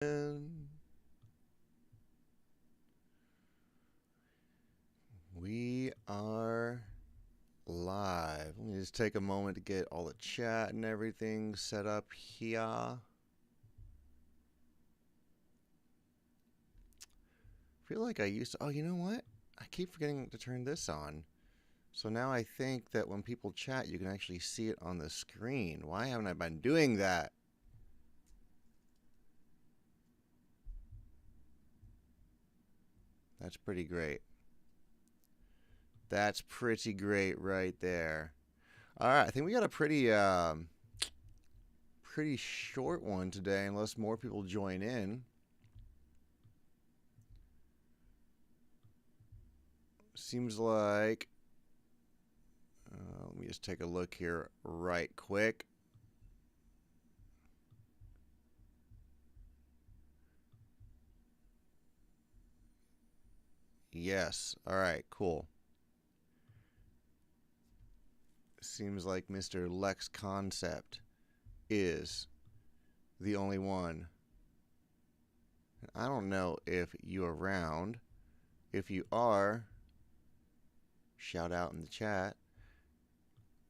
We are live. Let me just take a moment to get all the chat and everything set up here. I feel like I used to, oh, you know what? I keep forgetting to turn this on. So now I think that when people chat, you can actually see it on the screen. Why haven't I been doing that? That's pretty great. That's pretty great right there. All right, I think we got a pretty short one today, unless more people join in. Seems like, let me just take a look here right quick. Yes. All right, cool. Seems like Mr. Lex Concept is the only one. I don't know if you're around. If you are, shout out in the chat.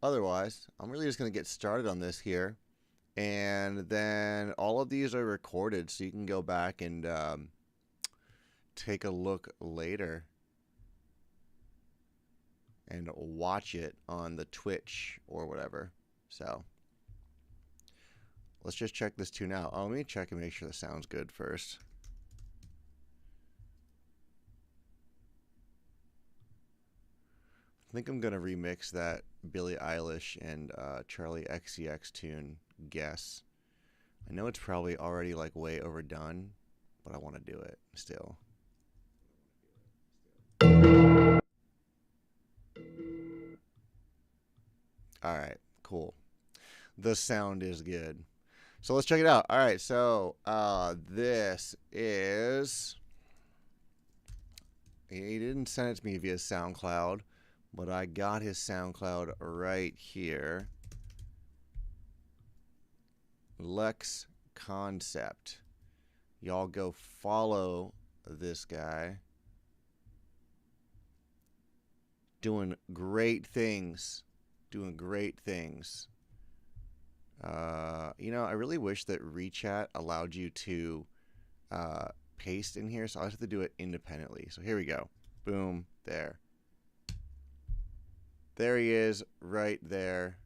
Otherwise, I'm really just going to get started on this here. And then all of these are recorded, so you can go back and take a look later and watch it on the Twitch or whatever. So let's just check this tune out. Oh, let me check and make sure the sound's good first. I think I'm gonna remix that Billie Eilish and Charlie XCX tune, Guess. I know it's probably already like way overdone, but I want to do it still. All right, cool. The sound is good. So let's check it out. All right, so this is... He didn't send it to me via SoundCloud, but I got his SoundCloud right here. Lex Concept. Y'all go follow this guy. Doing great things. Doing great things. You know, I really wish that ReChat allowed you to paste in here, so I have to do it independently. So here we go. Boom. There. There he is, right there.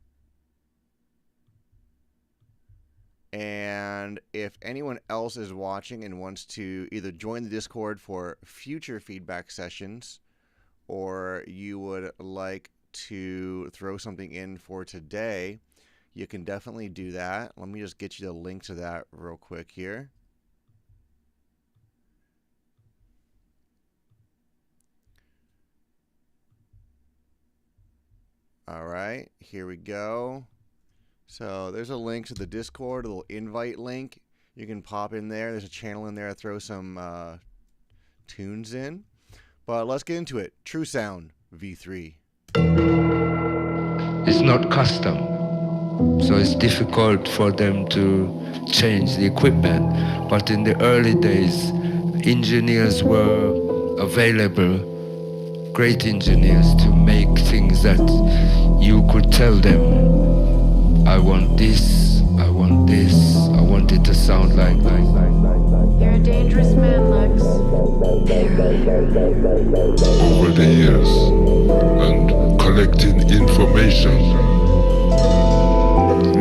And if anyone else is watching and wants to either join the Discord for future feedback sessions, or you would like to throw something in for today, you can definitely do that. Let me just get you the link to that real quick here. All right, here we go. So there's a link to the Discord, a little invite link. You can pop in there. There's a channel in there to throw some tunes in. But let's get into it. True Sound V3. It's not custom, so it's difficult for them to change the equipment. But in the early days, engineers were available, great engineers, to make things that you could tell them, I want this, I want this, I want it to sound like. You're a dangerous man, Lex. Over the years and collecting information,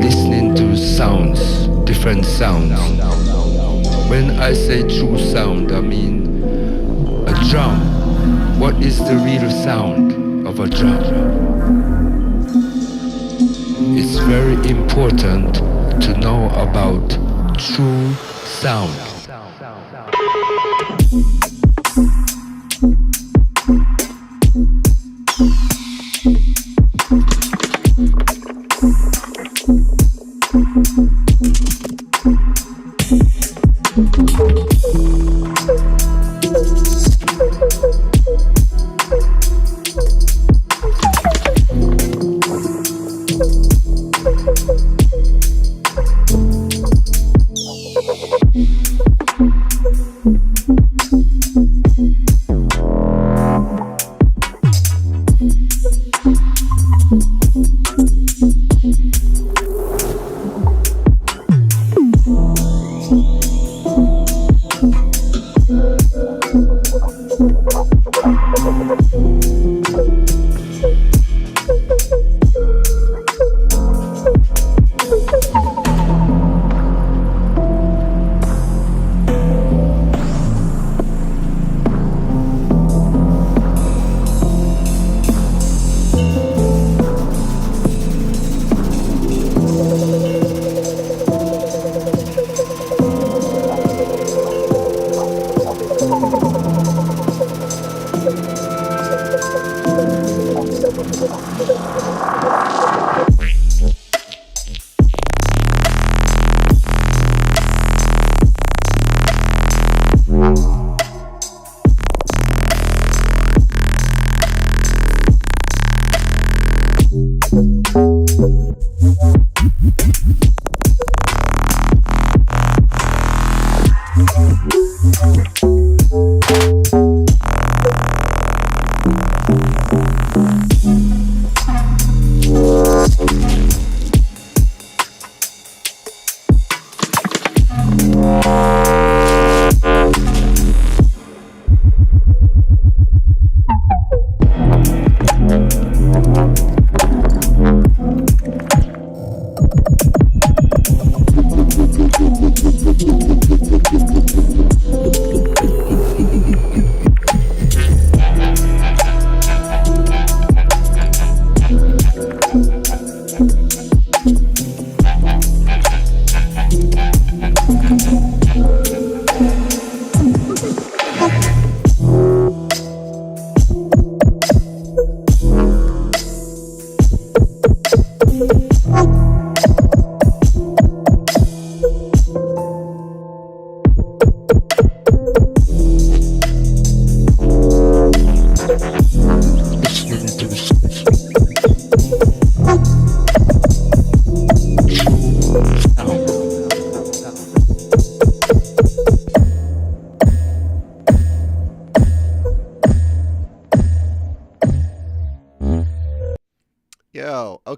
listening to sounds, different sounds. When I say true sound, I mean a drum. What is the real sound of a drum? It's very important to know about true sound.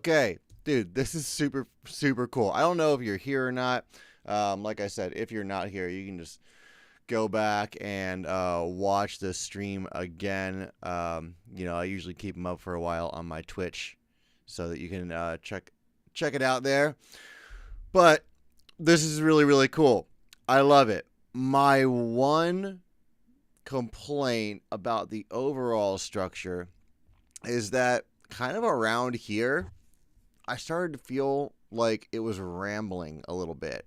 Okay, dude, this is super, super cool. I don't know if you're here or not. Like I said, if you're not here, you can just go back and watch the stream again. I usually keep them up for a while on my Twitch so that you can check it out there. But this is really, really cool. I love it. My one complaint about the overall structure is that kind of around here, I started to feel like it was rambling a little bit.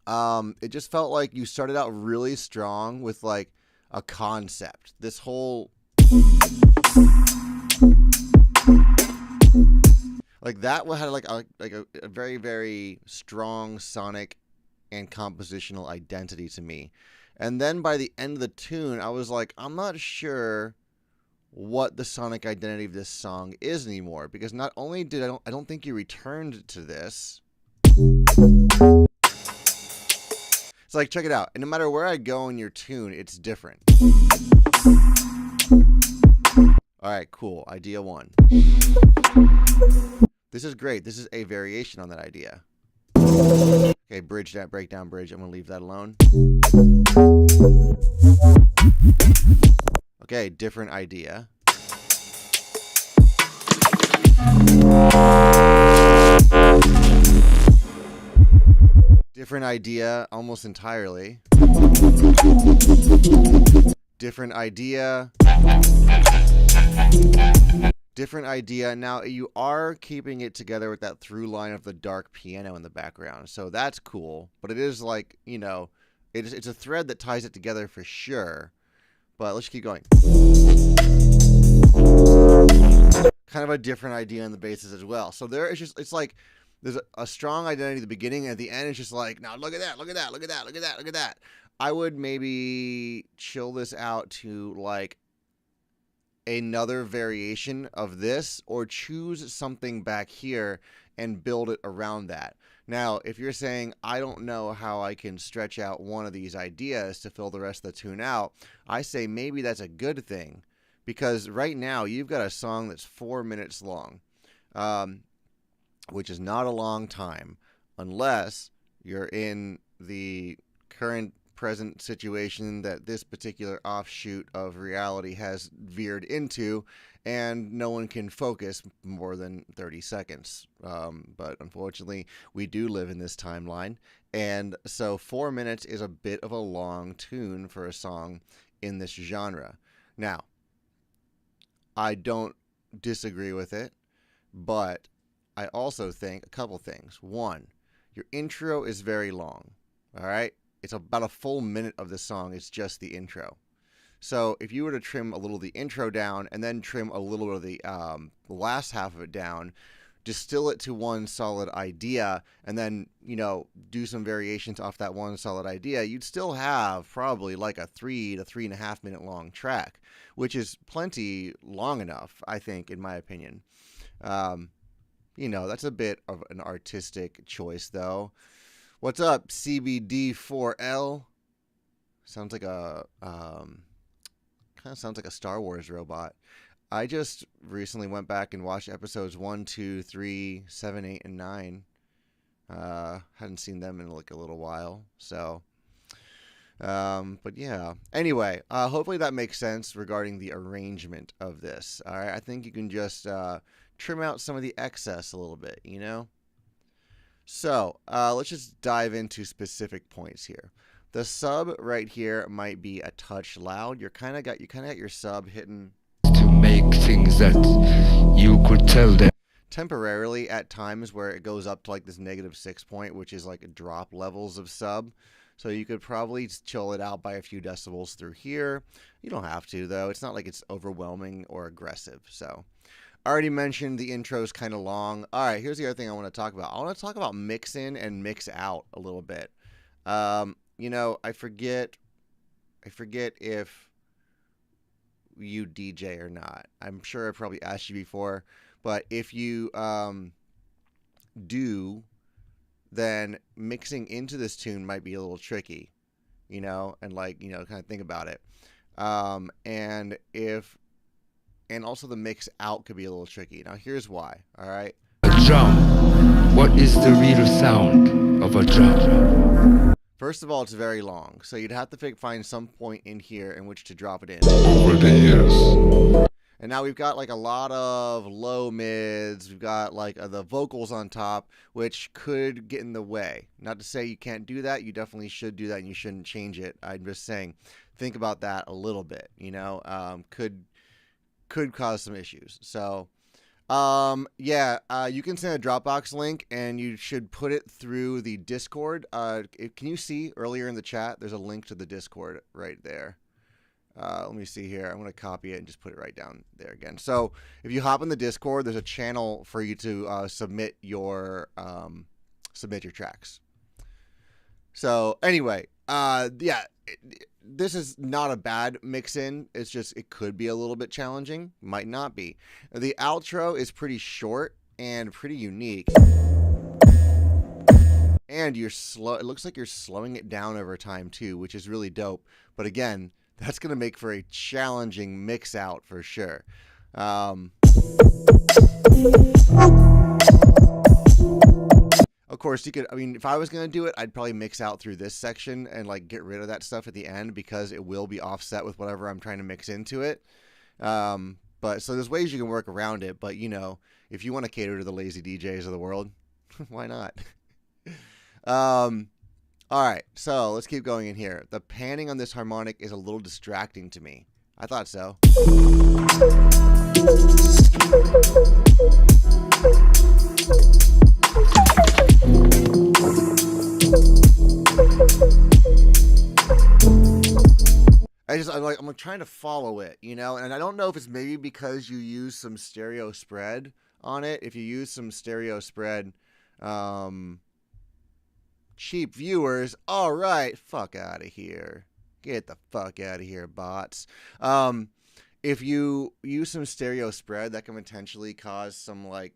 It just felt like you started out really strong with like a concept. This whole like that had like a very, very strong sonic and compositional identity to me. And then by the end of the tune, I was like, I'm not sure what the sonic identity of this song is anymore, because not only did I don't think you returned to this. It's like, check it out. And no matter where I go in your tune, it's different. All right, cool. Idea 1. This is great. This is a variation on that idea. Okay, bridge that, breakdown bridge. I'm going to leave that alone. Okay, different idea. Different idea almost entirely. Different idea. Different idea. Now, you are keeping it together with that through line of the dark piano in the background. So that's cool. But it is like, it's a thread that ties it together for sure. But let's keep going. Kind of a different idea on the basses as well. So there is just, it's like, there's a strong identity at the beginning, and at the end it's just like, now look at that, look at that, look at that, look at that, look at that. I would maybe chill this out to like another variation of this, or choose something back here and build it around that. Now, if you're saying, I don't know how I can stretch out one of these ideas to fill the rest of the tune out, I say maybe that's a good thing, because right now you've got a song that's 4 minutes long, which is not a long time unless you're in the current present situation that this particular offshoot of reality has veered into, and no one can focus more than 30 seconds. But unfortunately, we do live in this timeline, and so 4 minutes is a bit of a long tune for a song in this genre. Now, I don't disagree with it, but I also think a couple things. One, your intro is very long, all right? It's about a full minute of the song. It's just the intro. So if you were to trim a little of the intro down and then trim a little bit of the last half of it down, distill it to one solid idea, and then, do some variations off that one solid idea, you'd still have probably like a 3 to 3.5 minute long track, which is plenty long enough, I think, in my opinion. That's a bit of an artistic choice, though. What's up, CBD4L? Sounds like kind of sounds like a Star Wars robot. I just recently went back and watched episodes 1, 2, 3, 7, 8, and 9. Hadn't seen them in like a little while, so. But yeah. Anyway, hopefully that makes sense regarding the arrangement of this. All right, I think you can just trim out some of the excess a little bit, So let's just dive into specific points here. The sub right here might be a touch loud. You kind of got your sub hitting to make things that you could tell them temporarily at times, where it goes up to like this -6 point, which is like drop levels of sub. So you could probably chill it out by a few decibels through here. You don't have to, though. It's not like it's overwhelming or aggressive. So I already mentioned the intro is kind of long. All right, here's the other thing I want to talk about. I want to talk about mix in and mix out a little bit. I forget if you DJ or not. I'm sure I probably asked you before, but if you do, then mixing into this tune might be a little tricky, and kind of think about it. And also the mix out could be a little tricky. Now here's why. All right. drum. What is the real sound of a drum? First of all, it's very long, so you'd have to find some point in here in which to drop it in. Over the years, And now we've got like a lot of low mids. We've got like the vocals on top, which could get in the way. Not to say you can't do that. You definitely should do that, and you shouldn't change it. I'm just saying, think about that a little bit. You know, could cause some issues. So, yeah, you can send a Dropbox link, and you should put it through the Discord. Can you see earlier in the chat? There's a link to the Discord right there. Let me see here. I'm going to copy it and just put it right down there again. So if you hop in the Discord, there's a channel for you to submit your tracks. So anyway, yeah, this is not a bad mix-in. It's just it could be a little bit challenging. Might not be. The outro is pretty short and pretty unique. And you're slow. It looks like you're slowing it down over time too, which is really dope. But again, that's going to make for a challenging mix out for sure. Of course, you could, I mean, if I was going to do it, I'd probably mix out through this section and like get rid of that stuff at the end because it will be offset with whatever I'm trying to mix into it. But so there's ways you can work around it. But, you know, if you want to cater to the lazy DJs of the world, why not? All right, so let's keep going in here. The panning on this harmonic is a little distracting to me. I thought so. I'm trying to follow it, you know, and I don't know if it's maybe because you use some stereo spread on it. If you use some stereo spread, cheap viewers, all right, fuck out of here. Get the fuck out of here, bots. If you use some stereo spread, that can potentially cause some, like,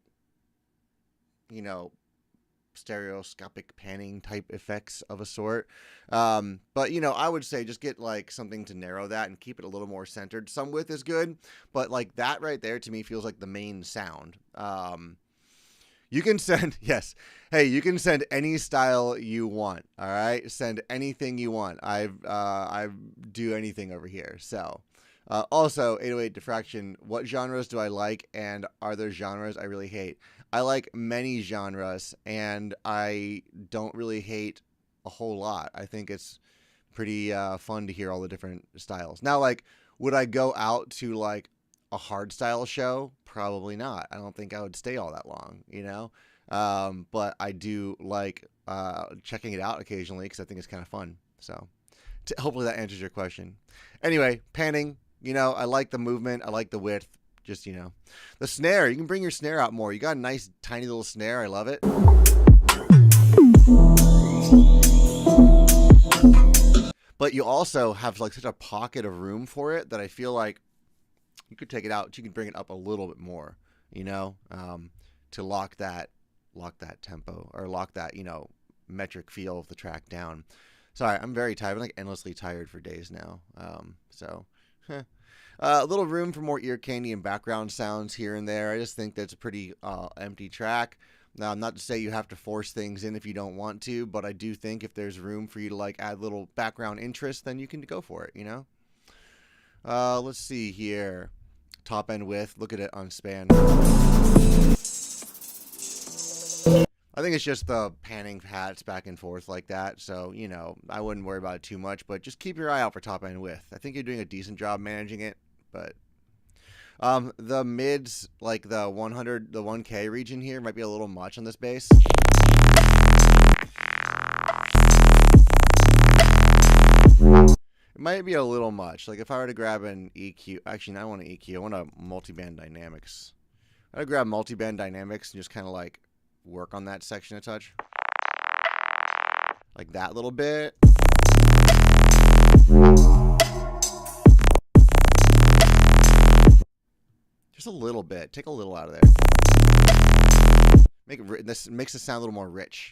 you know, stereoscopic panning type effects of a sort. But, you know, I would say just get, like, something to narrow that and keep it a little more centered. Some width is good, but, like, that right there to me feels like the main sound. You can send, yes. Hey, you can send any style you want. All right, send anything you want. I do anything over here. So, also 808 diffraction. What genres do I like, and are there genres I really hate? I like many genres, and I don't really hate a whole lot. I think it's pretty fun to hear all the different styles. Now, like, would I go out to like a hard style show? Probably not. I don't think I would stay all that long, you know? But I do like checking it out occasionally because I think it's kind of fun. So hopefully that answers your question. Anyway, panning, you know, I like the movement. I like the width. Just, you know, the snare, you can bring your snare out more. You got a nice tiny little snare. I love it. But you also have like such a pocket of room for it that I feel like you could take it out. You can bring it up a little bit more, you know, to lock that tempo or lock that, you know, metric feel of the track down. Sorry, I'm very tired. I'm like endlessly tired for days now. A little room for more ear candy and background sounds here and there. I just think that's a pretty empty track. Now, not to say you have to force things in if you don't want to, but I do think if there's room for you to like add little background interest, then you can go for it, you know? Let's see here. Top end width. Look at it on span. I think it's just the panning hats back and forth like that. So, you know, I wouldn't worry about it too much, but just keep your eye out for top end width. I think you're doing a decent job managing it, but the mids, like the 100, the 1K region here might be a little much on this bass. It might be a little much. Like if I were to grab an EQ, actually, no, I want an EQ. I want a multiband dynamics. I'd grab multiband dynamics and just kind of like work on that section a touch. Like that little bit. Just a little bit. Take a little out of there. This makes it sound a little more rich.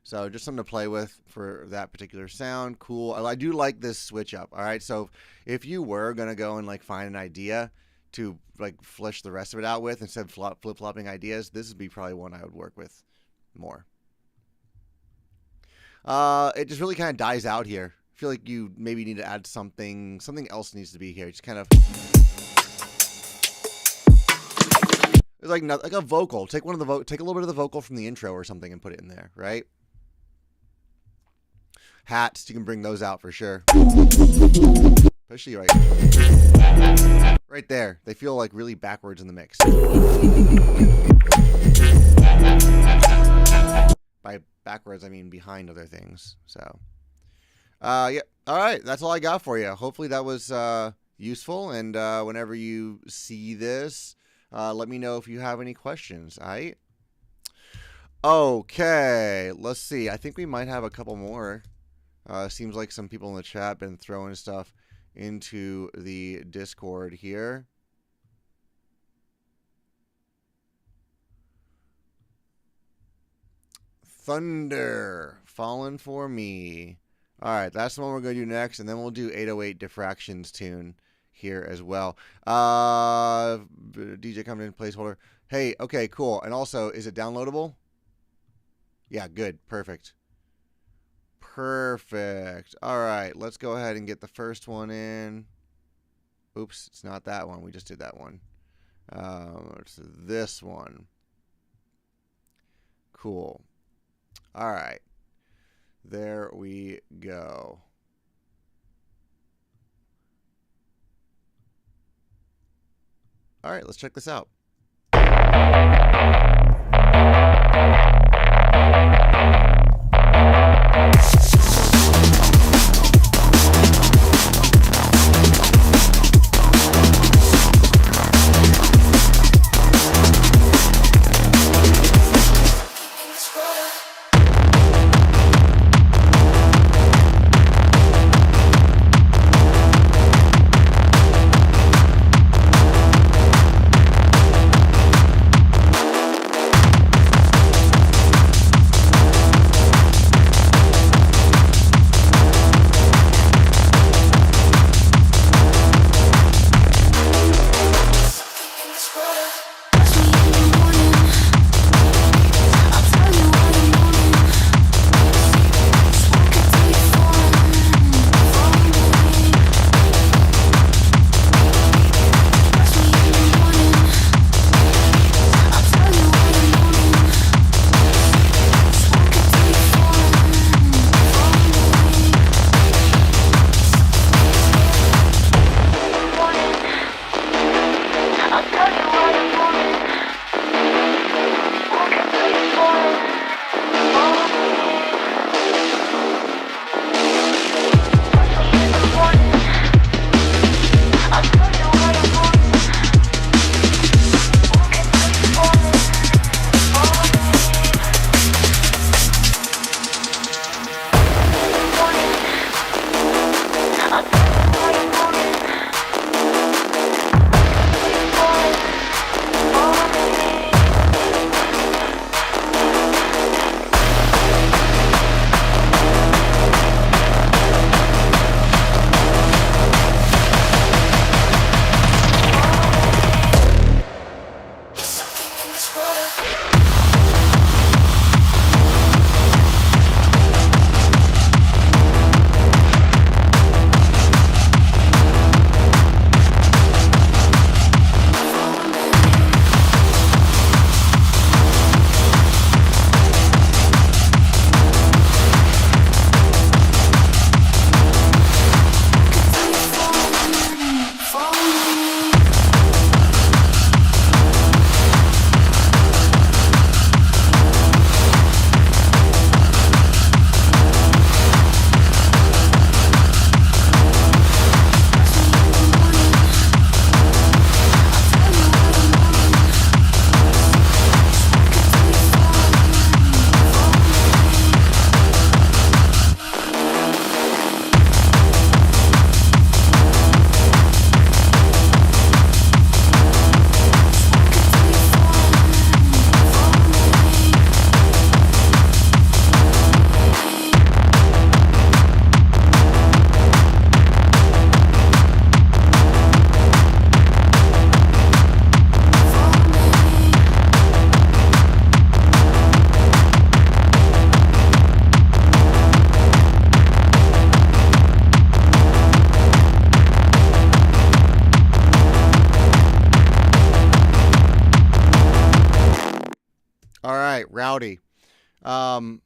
So just something to play with for that particular sound. Cool. I do like this switch up. All right. So if you were going to go and like find an idea to like flesh the rest of it out with instead of flip-flopping ideas, this would be probably one I would work with more. It just really kind of dies out here. I feel like you maybe need to add something else needs to be here. Just kind of, it's like a vocal. Take take a little bit of the vocal from the intro or something and put it in there, right? Hats, you can bring those out for sure. Especially right there. They feel like really backwards in the mix. By backwards, I mean behind other things. So, yeah. All right, that's all I got for you. Hopefully that was useful. And whenever you see this, let me know if you have any questions. All right. Okay, let's see. I think we might have a couple more. Seems like some people in the chat been throwing stuff into the Discord here. Thunder, Fallen for Me. All right, that's the one we're going to do next, and then we'll do 808 Diffractions tune here as well. DJ coming in, placeholder. Hey, okay, cool. And also, is it downloadable? Yeah, good, perfect. Perfect. All right, let's go ahead and get the first one in. Oops, it's not that one. We just did that one. It's this one. Cool. All right. There we go. All right, let's check this out. howdy.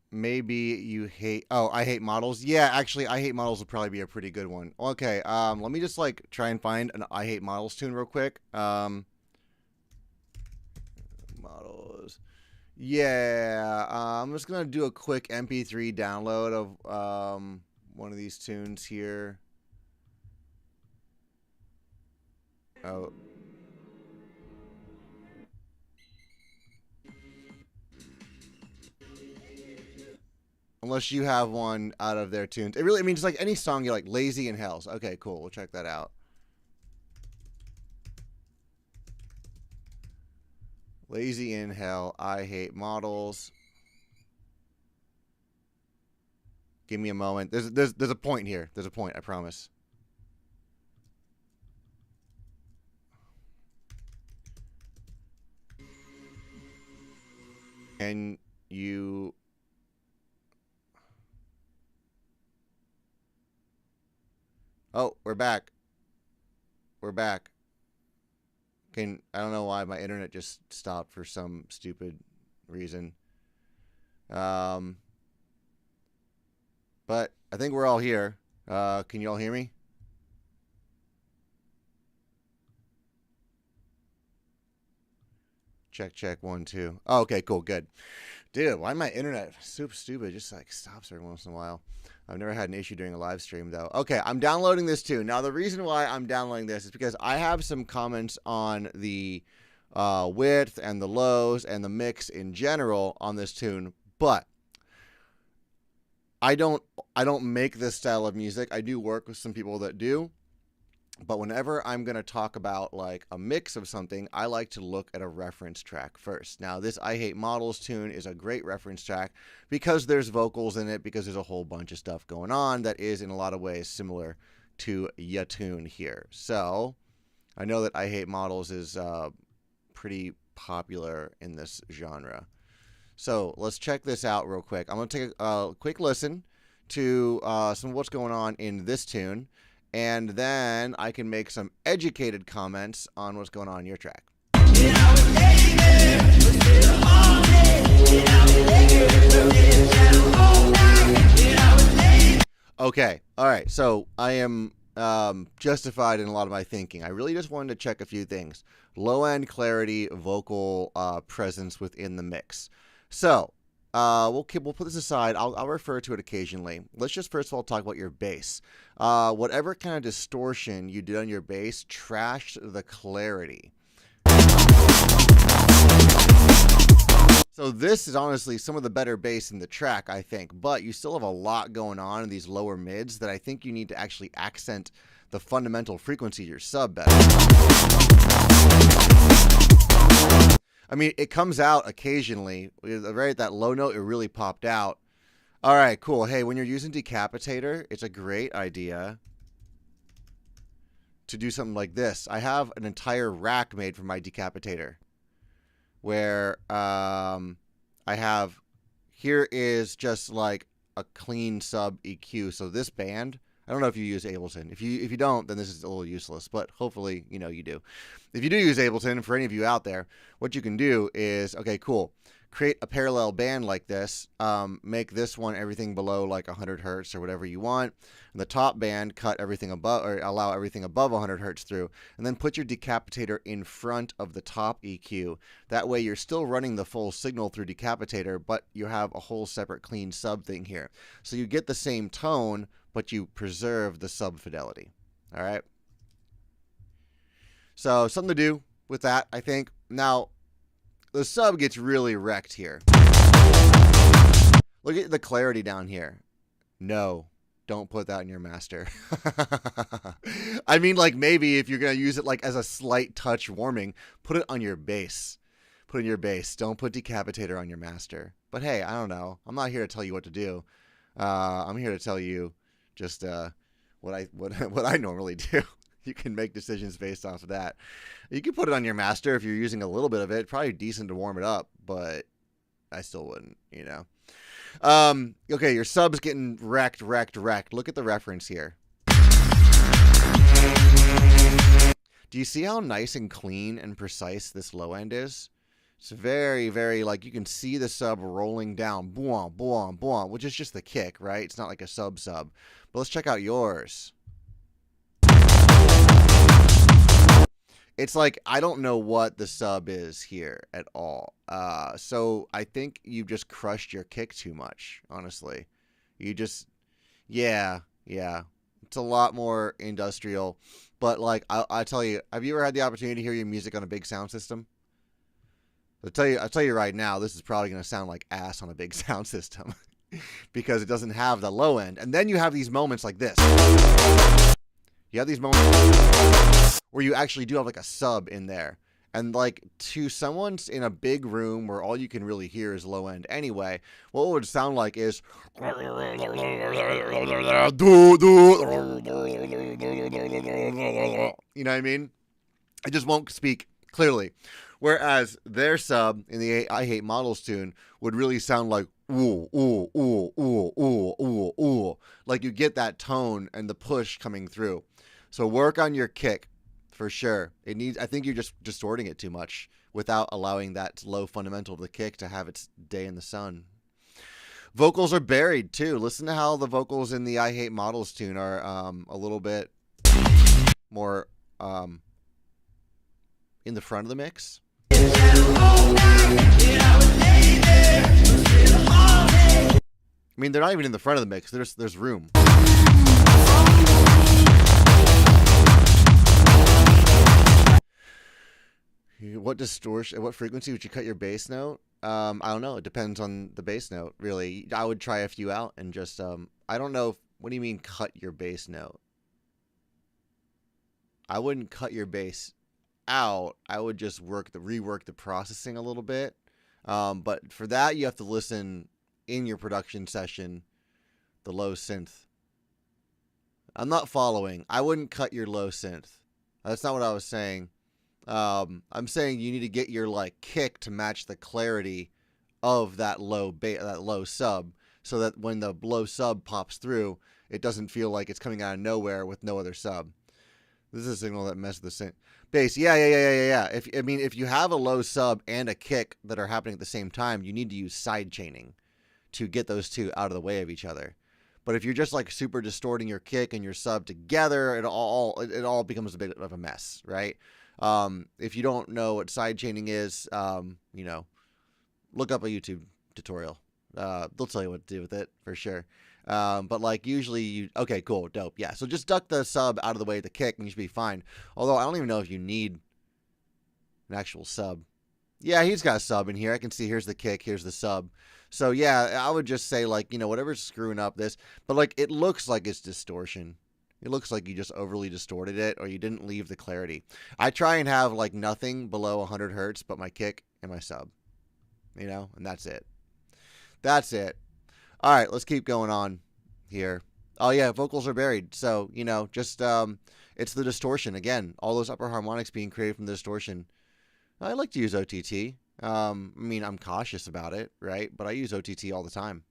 Maybe you hate... Oh, I hate models. Yeah, actually, I hate models would probably be a pretty good one. Okay, let me just, like, try and find an I hate models tune real quick. Models. Yeah, I'm just going to do a quick MP3 download of one of these tunes here. Oh. Unless you have one out of their tunes. It really, I mean, just like any song you like, Lazy in Hells. Okay, cool. We'll check that out. Lazy in Hell, I Hate Models. Give me a moment. There's a point here. There's a point, I promise. Can you... Oh, we're back. We're back. I don't know why my internet just stopped for some stupid reason. But I think we're all here. Can you all hear me? Check, check, 1, 2. Oh, okay, cool, good. Dude, why my internet super stupid? Just like stops every once in a while. I've never had an issue during a live stream though. Okay, I'm downloading this tune. Now the reason why I'm downloading this is because I have some comments on the width and the lows and the mix in general on this tune, but I don't make this style of music. I do work with some people that do. But whenever I'm going to talk about like a mix of something, I like to look at a reference track first. Now, this I Hate Models tune is a great reference track because there's vocals in it, because there's a whole bunch of stuff going on that is in a lot of ways similar to ya tune here. So I know that I Hate Models is pretty popular in this genre. So let's check this out real quick. I'm going to take a quick listen to some of what's going on in this tune. And then I can make some educated comments on what's going on in your track. Okay, all right. So I am justified in a lot of my thinking. I really just wanted to check a few things. Low end clarity, vocal presence within the mix. So we'll put this aside. I'll refer to it occasionally. Let's just first of all talk about your bass. Whatever kind of distortion you did on your bass trashed the clarity. So this is honestly some of the better bass in the track, I think, but you still have a lot going on in these lower mids that I think you need to actually accent the fundamental frequency of your sub better. I mean, it comes out occasionally. Right at that low note, it really popped out. All right, cool. Hey, when you're using Decapitator, it's a great idea to do something like this. I have an entire rack made for my Decapitator where I have, here is just like a clean sub EQ. So this band, I don't know if you use Ableton. If you don't, then this is a little useless, but hopefully, you know, you do. If you do use Ableton, for any of you out there, what you can do is, okay, cool. Create a parallel band like this. Make this one everything below like 100 hertz or whatever you want. And the top band, cut everything above, or allow everything above 100 hertz through. And then put your Decapitator in front of the top EQ. That way you're still running the full signal through Decapitator, but you have a whole separate clean sub thing here. So you get the same tone, but you preserve the sub fidelity. All right. So something to do with that, I think. Now, the sub gets really wrecked here. Look at the clarity down here. No, don't put that in your master. I mean, like maybe if you're going to use it like as a slight touch warming, put it on your bass. Put it in your bass. Don't put Decapitator on your master. But hey, I don't know. I'm not here to tell you what to do. I'm here to tell you just what I normally do. You can make decisions based off of that. You can put it on your master if you're using a little bit of it. Probably decent to warm it up, but I still wouldn't, you know. Okay, your sub's getting wrecked. Look at the reference here. Do you see how nice and clean and precise this low end is? It's very, very, like, you can see the sub rolling down, boom, boom, boom, which is just the kick, right? It's not like a sub. But let's check out yours. It's like, I don't know what the sub is here at all. So I think you've just crushed your kick too much, honestly. You just, yeah. It's a lot more industrial. But, like, I tell you, have you ever had the opportunity to hear your music on a big sound system? I'll tell you right now, this is probably going to sound like ass on a big sound system because it doesn't have the low end. And then you have these moments like this. You have these moments where you actually do have like a sub in there. And like to someone's in a big room where all you can really hear is low end anyway, what it would sound like is you know what I mean? It just won't speak clearly. Whereas their sub in the I Hate Models tune would really sound like ooh, ooh, ooh, ooh, ooh, ooh, ooh. Like you get that tone and the push coming through. So work on your kick for sure. I think you're just distorting it too much without allowing that low fundamental of the kick to have its day in the sun. Vocals are buried too. Listen to how the vocals in the I Hate Models tune are a little bit more in the front of the mix. I mean, they're not even in the front of the mix. There's room. What distortion? What frequency would you cut your bass note? I don't know. It depends on the bass note, really. I would try a few out and just I don't know. What do you mean cut your bass note? I wouldn't cut your bass out. I would just rework the processing a little bit. But for that, you have to listen in your production session, the low synth. I'm not following. I wouldn't cut your low synth. That's not what I was saying. I'm saying you need to get your like kick to match the clarity of that low sub, so that when the low sub pops through, it doesn't feel like it's coming out of nowhere with no other sub. This is a signal that messes with the synth. Bass, yeah. If you have a low sub and a kick that are happening at the same time, you need to use side chaining to get those two out of the way of each other. But if you're just like super distorting your kick and your sub together, it all becomes a bit of a mess, right? If you don't know what side chaining is, look up a YouTube tutorial. They'll tell you what to do with it for sure. But like usually okay, cool, dope. Yeah. So just duck the sub out of the way of the kick and you should be fine. Although I don't even know if you need an actual sub. Yeah, he's got a sub in here. I can see here's the kick, here's the sub. So yeah, I would just say like, whatever's screwing up this, but like it looks like it's distortion. It looks like you just overly distorted it or you didn't leave the clarity. I try and have like nothing below 100 hertz but my kick and my sub. And that's it. That's it. All right, let's keep going on here. Oh, yeah, vocals are buried. So, just it's the distortion. Again, all those upper harmonics being created from the distortion. I like to use OTT. I'm cautious about it, right? But I use OTT all the time,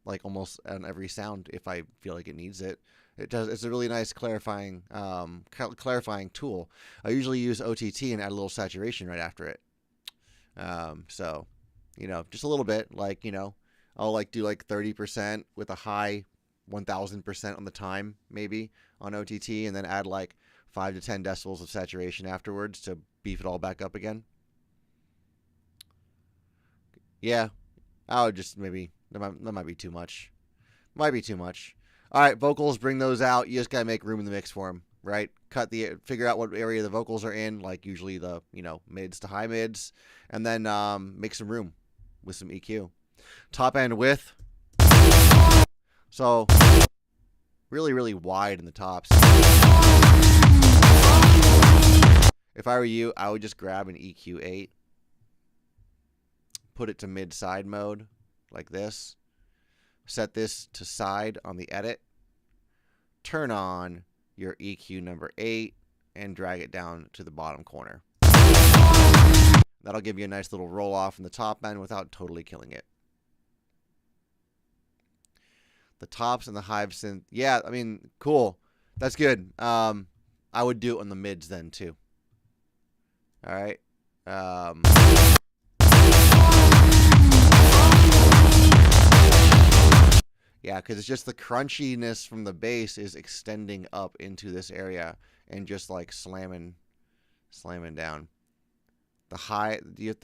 like almost on every sound if I feel like it needs it. It's a really nice clarifying tool. I usually use OTT and add a little saturation right after it. So, just a little bit, like, I'll like do like 30% with a high 1000% on the time, maybe on OTT, and then add like 5 to 10 decibels of saturation afterwards to beef it all back up again. Yeah, I would just maybe, that might be too much. Might be too much. All right, vocals, bring those out. You just got to make room in the mix for them, right? Figure out what area the vocals are in, like usually the, mids to high mids, and then make some room with some EQ. Top end width. So, really, really wide in the tops. If I were you, I would just grab an EQ8. Put it to mid-side mode, like this. Set this to side on the edit. Turn on your EQ number 8 and drag it down to the bottom corner. That'll give you a nice little roll off in the top end without totally killing it. The tops and the hive synth. Yeah, cool. That's good. I would do it on the mids then too. All right. Yeah, because it's just the crunchiness from the bass is extending up into this area and just like slamming down. The high, you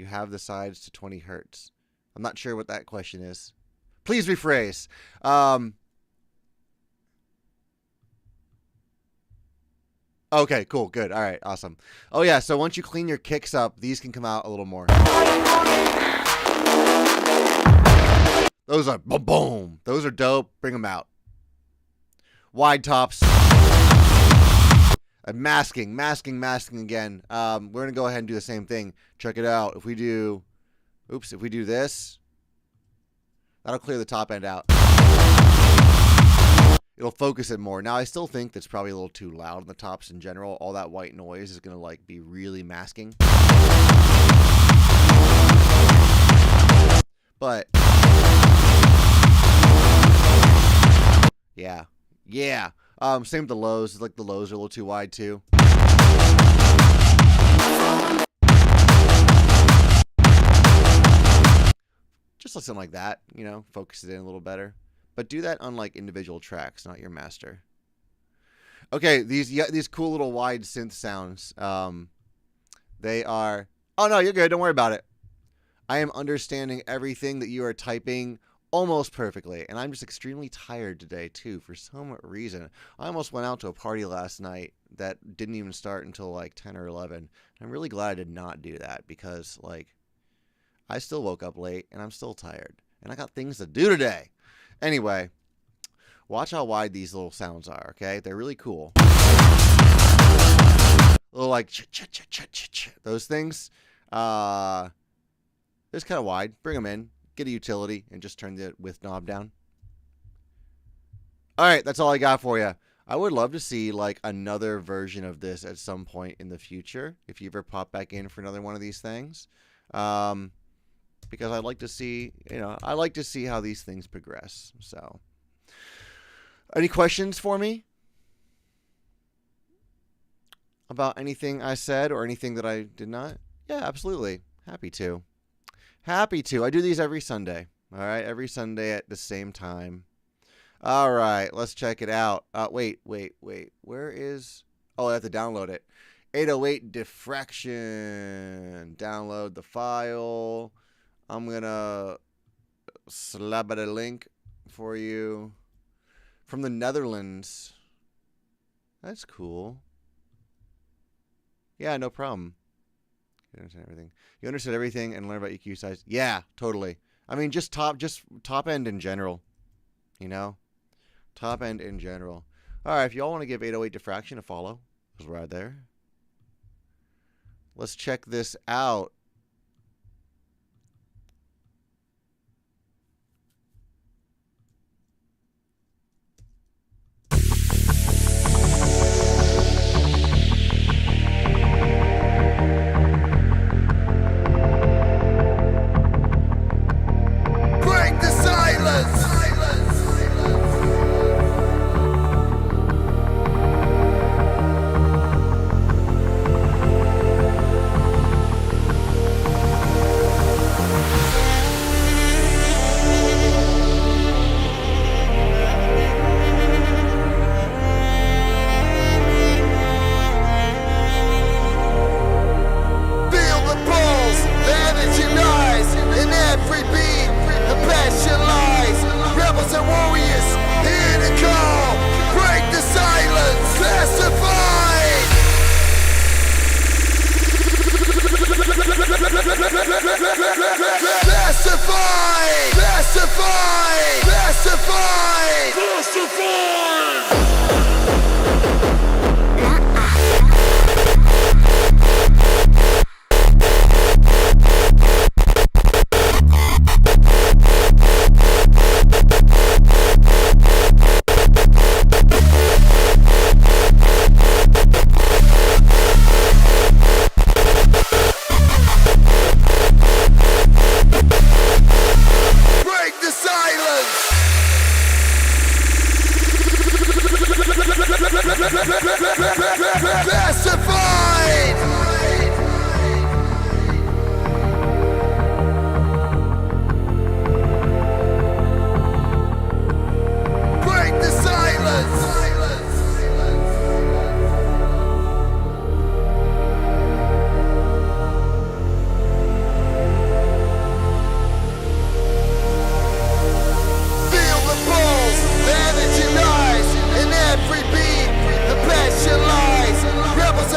have the sides to 20 hertz. I'm not sure what that question is. Please rephrase. Okay, cool, good. All right, awesome. Oh yeah, so once you clean your kicks up, these can come out a little more. Those are boom, boom. Those are dope. Bring them out. Wide tops. Masking again. We're gonna go ahead and do the same thing. Check it out. If we do this, that'll clear the top end out. It'll focus it more. Now, I still think that's probably a little too loud on the tops in general. All that white noise is gonna like be really masking. But yeah. Same with the lows. It's like the lows are a little too wide too. Just something like that, you know, focus it in a little better. But do that on like individual tracks, not your master. Okay, these cool little wide synth sounds. They are. Oh no, you're good. Don't worry about it. I am understanding everything that you are typing almost perfectly, and I'm just extremely tired today too for some reason. I almost went out to a party last night that didn't even start until like 10 or 11. I'm really glad I did not do that because like I still woke up late and I'm still tired and I got things to do today. Anyway, watch how wide these little sounds are, okay? They're really cool. Little like those things. They're just kind of wide. Bring them in. Get a utility and just turn the width knob down. All right, that's all I got for you. I would love to see like another version of this at some point in the future if you ever pop back in for another one of these things. Because I'd like to see, I like to see how these things progress. So, any questions for me about anything I said or anything that I did not? Yeah, absolutely. Happy to. I do these every Sunday. All right, every Sunday at the same time. All right, let's check it out. Wait. Where is... Oh, I have to download it. 808 Diffraction. Download the file. I'm going to slap it a link for you. From the Netherlands. That's cool. Yeah, no problem. You understand everything. You understood everything and learn about EQ size. Yeah, totally. I mean, just top end in general. Top end in general. All right, if y'all want to give 808 Diffraction a follow, it's right there. Let's check this out.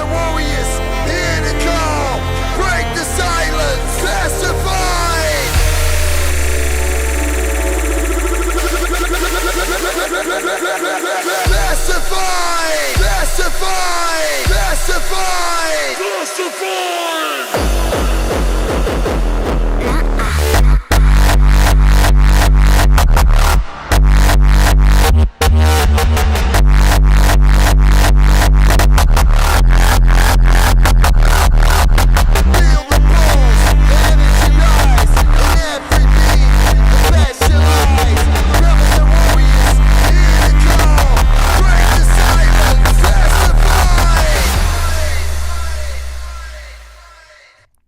than warriors, hear the call, break the silence, classified. Classified, classified, classified, classified.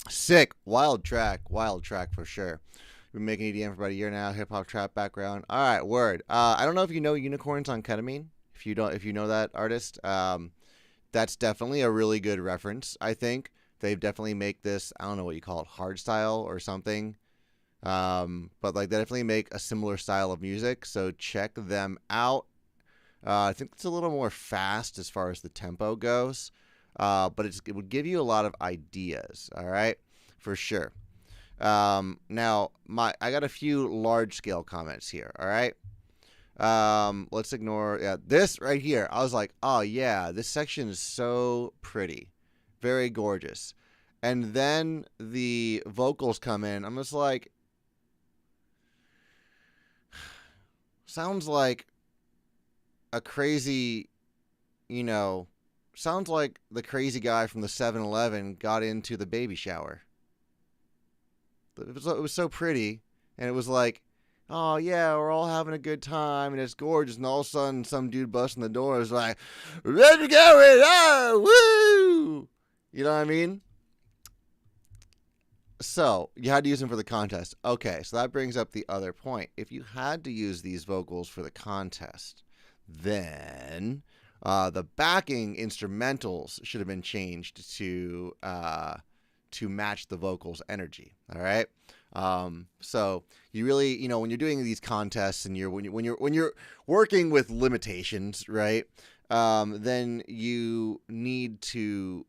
Sick. Wild track for sure. Been making EDM for about a year now. Hip hop trap background. All right, word. I don't know if you know Unicorns on Ketamine. If you know that artist, that's definitely a really good reference. I think they definitely make this. I don't know what you call it, hard style or something. But like they definitely make a similar style of music. So check them out. I think it's a little more fast as far as the tempo goes. But it would give you a lot of ideas. All right. For sure. Now, I got a few large-scale comments here, all right? Let's ignore this right here. I was like, oh, yeah, this section is so pretty. Very gorgeous. And then the vocals come in. I'm just like, sounds like a crazy, sounds like the crazy guy from the 7-Eleven got into the baby shower. It was so pretty, and it was like, oh, yeah, we're all having a good time, and it's gorgeous, and all of a sudden, some dude busting the door is like, let's go, woo! You know what I mean? So, you had to use them for the contest. Okay, so that brings up the other point. If you had to use these vocals for the contest, then the backing instrumentals should have been changed to match the vocals energy. All right. So you really, when you're doing these contests and when you're working with limitations, right? Then you need to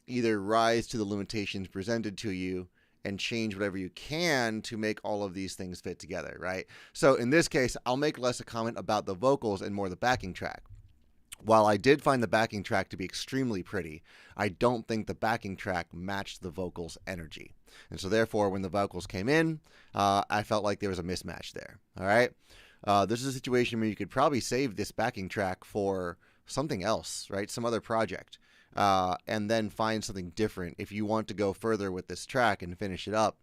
either rise to the limitations presented to you and change whatever you can to make all of these things fit together, right? So in this case, I'll make less a comment about the vocals and more the backing track. While I did find the backing track to be extremely pretty, I don't think the backing track matched the vocals' energy. And so therefore, when the vocals came in, I felt like there was a mismatch there. All right? This is a situation where you could probably save this backing track for something else, right? Some other project. And then find something different. If you want to go further with this track and finish it up,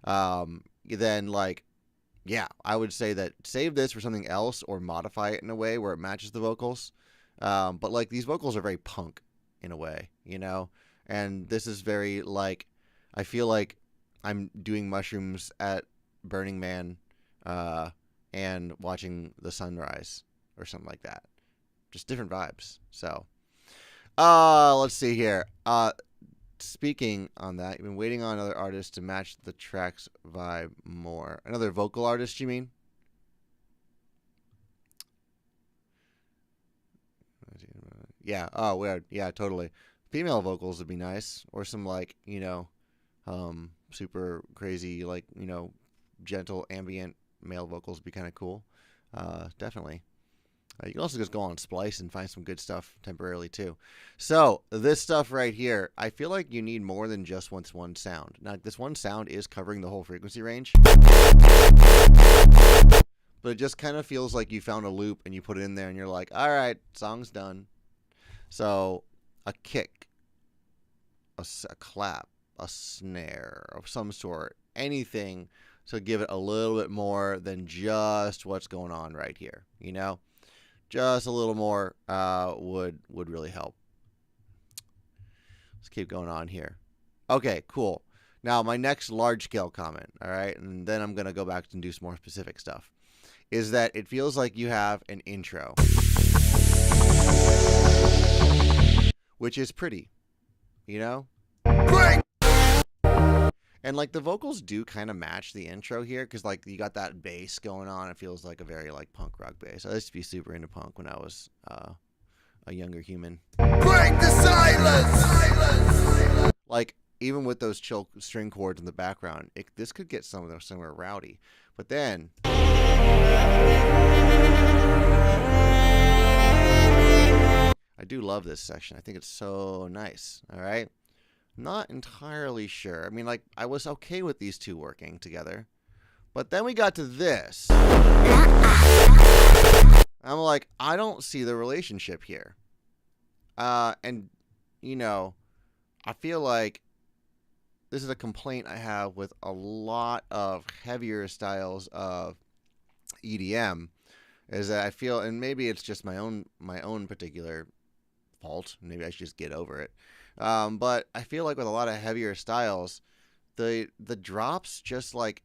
then I would say that save this for something else or modify it in a way where it matches the vocals. But like these vocals are very punk in a way, and this is very I feel like I'm doing mushrooms at Burning Man, and watching the sunrise or something like that. Just different vibes. So, let's see here. Speaking on that, you've been waiting on other artists to match the track's vibe more. Another vocal artist, you mean? Yeah. Oh, weird. Yeah, totally. Female vocals would be nice, or some super crazy, gentle ambient male vocals would be kind of cool. Definitely. You can also just go on Splice and find some good stuff temporarily too. So this stuff right here, I feel like you need more than just one sound. Now, this one sound is covering the whole frequency range, but it just kind of feels like you found a loop and you put it in there and you're like, all right, song's done. So a kick, a clap, a snare of some sort, anything to give it a little bit more than just what's going on right here, Just a little more would really help. Let's keep going on here. Okay, cool. Now, my next large-scale comment, all right, and then I'm going to go back and do some more specific stuff, is that it feels like you have an intro, which is pretty, Break! And the vocals do kind of match the intro here because you got that bass going on. It feels like a very punk rock bass. I used to be super into punk when I was a younger human. Break the silence! Like, even with those chill string chords in the background, this could get somewhere rowdy. But then I do love this section. I think it's so nice. All right. Not entirely sure. I mean, like, I was okay with these two working together. But then we got to this. I'm like, I don't see the relationship here. And, you know, I feel like this is a complaint I have with a lot of heavier styles of EDM, is that I feel, and maybe it's just my own particular fault. Maybe I should just get over it. But I feel like with a lot of heavier styles, the drops just like,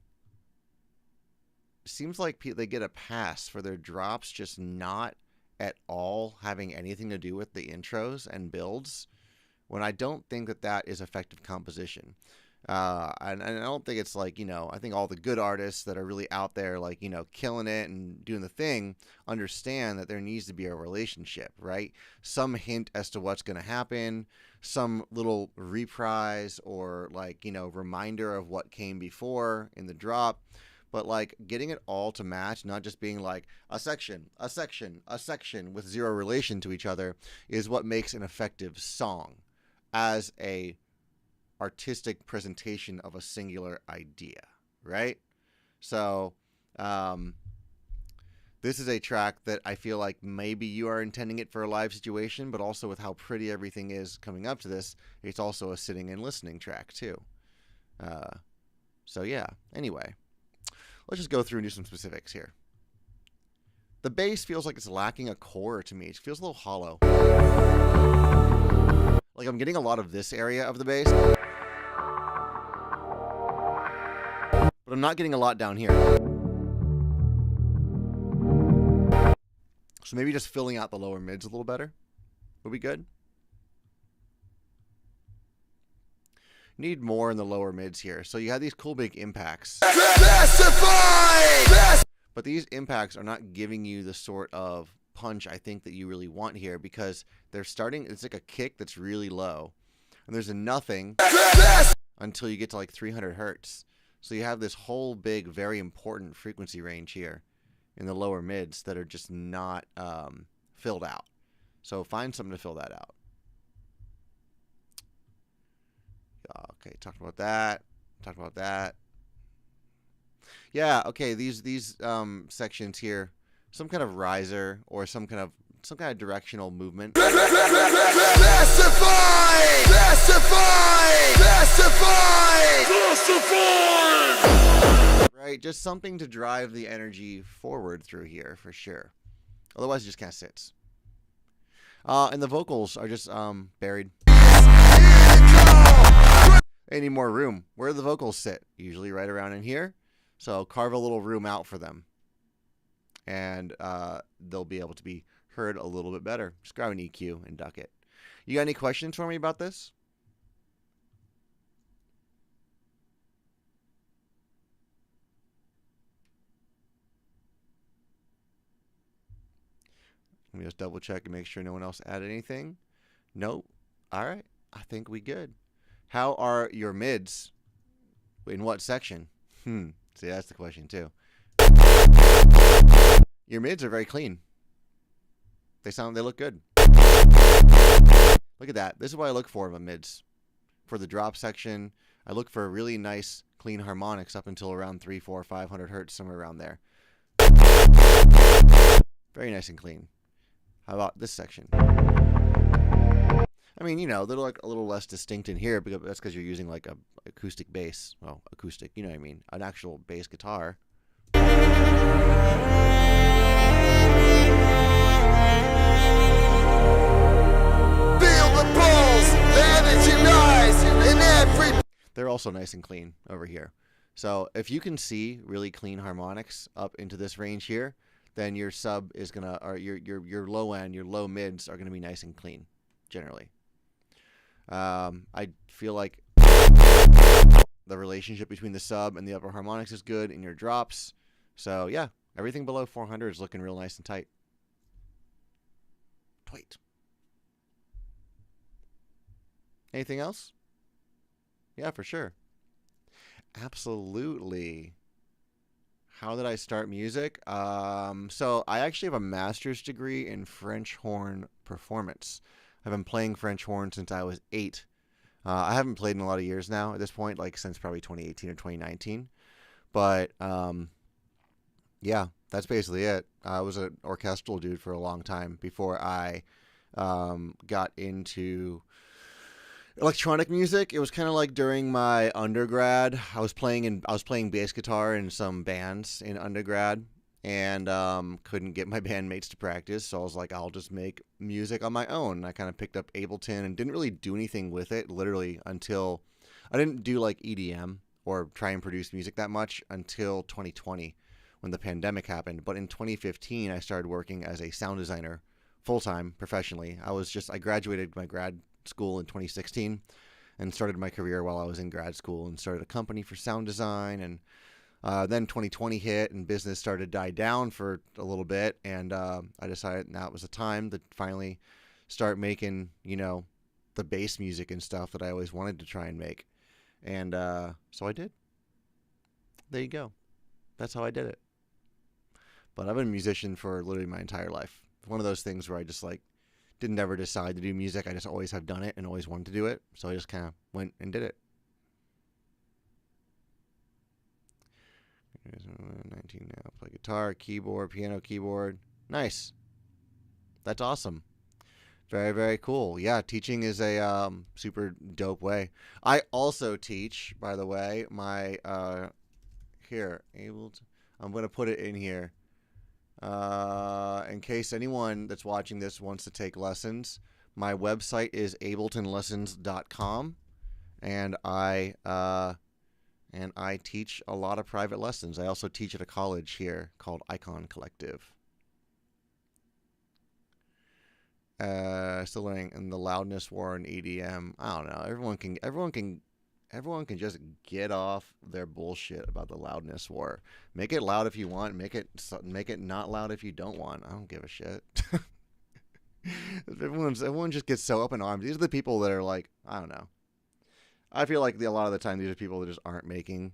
seems like they get a pass for their drops just not at all having anything to do with the intros and builds, when I don't think that is effective composition. And I don't think it's like, you know, I think all the good artists that are really out there, like, you know, killing it and doing the thing, understand that there needs to be a relationship, right? Some hint as to what's going to happen, some little reprise or, like, you know, reminder of what came before in the drop. But, like, getting it all to match, not just being like a section with zero relation to each other, is what makes an effective song as a artistic presentation of a singular idea, right? So, this is a track that I feel like maybe you are intending it for a live situation, but also with how pretty everything is coming up to this, it's also a sitting and listening track too. So yeah, anyway. Let's just go through and do some specifics here. The bass feels like it's lacking a core to me. It feels a little hollow. Like I'm getting a lot of this area of the bass, but I'm not getting a lot down here. So maybe just filling out the lower mids a little better would be good. Need more in the lower mids here. So you have these cool big impacts. But these impacts are not giving you the sort of punch I think that you really want here, because they're starting, it's like a kick that's really low. And there's a nothing until you get to like 300 hertz. So you have this whole big, very important frequency range here in the lower mids that are just not filled out. So find something to fill that out. Okay, talked about that. Yeah, okay, these sections here, some kind of riser or some kind of directional movement. Right, just something to drive the energy forward through here for sure. Otherwise, it just kind of sits. And the vocals are just buried. They need more room. Where do the vocals sit? Usually right around in here. So carve a little room out for them. And they'll be able to be heard a little bit better. Just grab an EQ and duck it. You got any questions for me about this? Let me just double check and make sure no one else added anything. Nope. All right. I think we good. How are your mids? In what section? See, that's the question too. Your mids are very clean. They look good. Look at that. This is what I look for in my mids. For the drop section, I look for really nice, clean harmonics up until around 300, 400, 500 hertz, somewhere around there. Very nice and clean. How about this section? I mean, you know, they're like a little less distinct in here, because that's because you're using like a acoustic bass. Well, acoustic, you know what I mean? An actual bass guitar. Feel the pulse, the energy rise in every. They're also nice and clean over here. So if you can see really clean harmonics up into this range here, then your sub is gonna, or your low end, your low mids are gonna be nice and clean, generally. I feel like the relationship between the sub and the upper harmonics is good in your drops. So yeah, everything below 400 is looking real nice and tight. Tweet. Anything else? Yeah, for sure. Absolutely. How did I start music? So I actually have a master's degree in French horn performance. I've been playing French horn since I was 8. I haven't played in a lot of years now at this point, like since probably 2018 or 2019. But yeah, that's basically it. I was an orchestral dude for a long time before I got into electronic music. It was kind of like during my undergrad. I was playing bass guitar in some bands in undergrad, and couldn't get my bandmates to practice. So I was like, I'll just make music on my own. And I kind of picked up Ableton and didn't really do anything with it, literally, until I didn't do like EDM or try and produce music that much until 2020 when the pandemic happened. But in 2015, I started working as a sound designer full-time professionally. I graduated my grad school in 2016 and started my career while I was in grad school and started a company for sound design. And then 2020 hit and business started to die down for a little bit. And I decided now it was the time to finally start making, the bass music and stuff that I always wanted to try and make. And so I did. There you go. That's how I did it. But I've been a musician for literally my entire life. One of those things where I just didn't ever decide to do music. I just always have done it and always wanted to do it. So I just kind of went and did it. 19 now. Play guitar, keyboard, piano, keyboard. Nice. That's awesome. Very, very cool. Yeah, teaching is a super dope way. I also teach, by the way, my I'm going to put it in here. In case anyone that's watching this wants to take lessons, my website is abletonlessons.com, and I teach a lot of private lessons. I also teach at a college here called Icon Collective. Still learning in the loudness war in EDM. I don't know. Everyone can just get off their bullshit about the loudness war. Make it loud if you want. Make it not loud if you don't want. I don't give a shit. Everyone just gets so up in arms. These are the people that are like, I don't know. I feel like a lot of the time these are people that just aren't making,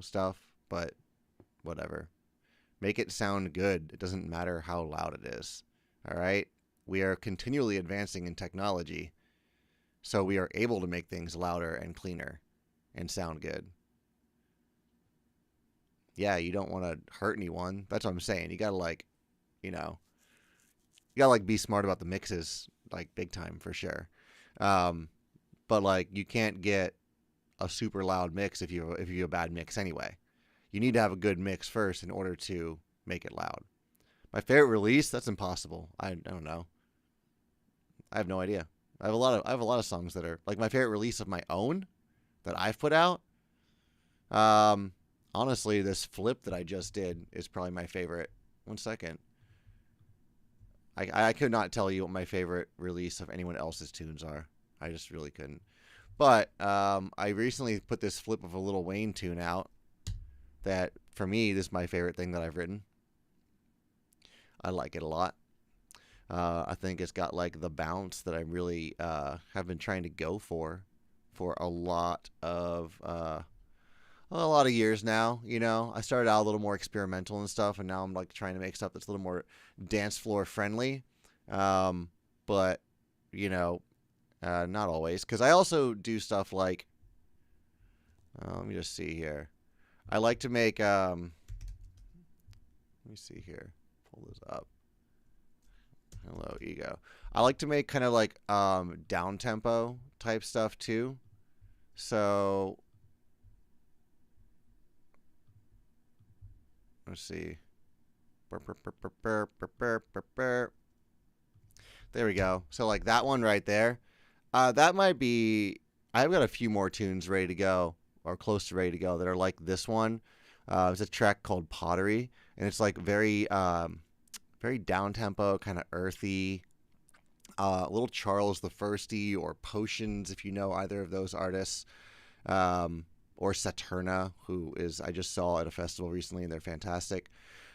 stuff. But whatever. Make it sound good. It doesn't matter how loud it is. All right? We are continually advancing in technology, so we are able to make things louder and cleaner and sound good. Yeah, you don't want to hurt anyone. That's what I'm saying. You gotta be smart about the mixes, big time for sure. But you can't get a super loud mix if you have a bad mix anyway. You need to have a good mix first in order to make it loud. My favorite release, that's impossible. I don't know. I have no idea. I have a lot of songs that are my favorite release of my own that I've put out. Honestly, this flip that I just did is probably my favorite. 1 second. I could not tell you what my favorite release of anyone else's tunes are. I just really couldn't. But I recently put this flip of a Lil Wayne tune out that, for me, this is my favorite thing that I've written. I like it a lot. I think it's got the bounce that I really have been trying to go for a lot of years now. I started out a little more experimental and stuff, and now I'm trying to make stuff that's a little more dance floor friendly. But not always, because I also do stuff let me just see here. I like to make let me see here. Pull this up. Hello, ego. I like to make kind of down tempo type stuff too. So let's see. There we go. So that one right there. That might be. I've got a few more tunes ready to go or close to ready to go that are like this one. It's a track called Pottery, and it's very down tempo, kind of earthy. Little Charles the Firsty or Potions, if you know either of those artists, or Saturna, who I just saw at a festival recently, and they're fantastic.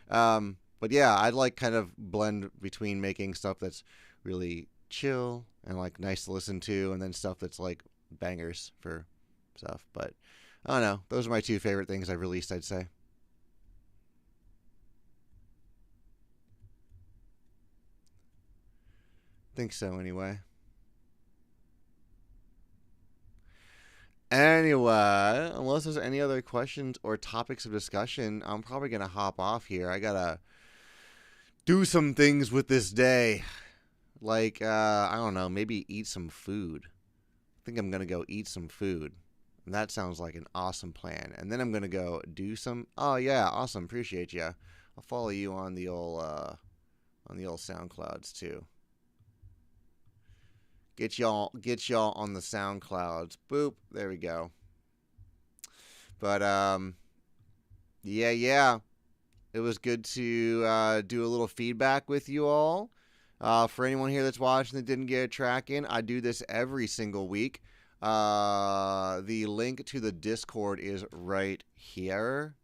But yeah, I'd kind of blend between making stuff that's really chill and nice to listen to, and then stuff that's bangers for stuff. But I don't know. Those are my 2 favorite things I've released, I'd say. Think so, anyway. Anyway, unless there's any other questions or topics of discussion, I'm probably going to hop off here. I got to do some things with this day. Like, I don't know, maybe eat some food. I think I'm going to go eat some food. And that sounds like an awesome plan. And then I'm going to go do some... Oh, yeah, awesome. Appreciate you. I'll follow you on the old SoundClouds, too. Get y'all on the SoundClouds. Boop. There we go. But, yeah. It was good to do a little feedback with you all. For anyone here that's watching that didn't get a track in, I do this every single week. The link to the Discord is right here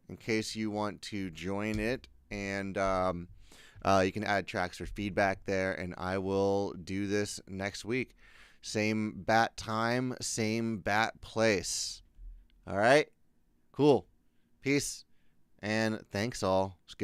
in case you want to join it. And you can add tracks for feedback there, and I will do this next week. Same bat time, same bat place. All right? Cool. Peace. And thanks all. It's good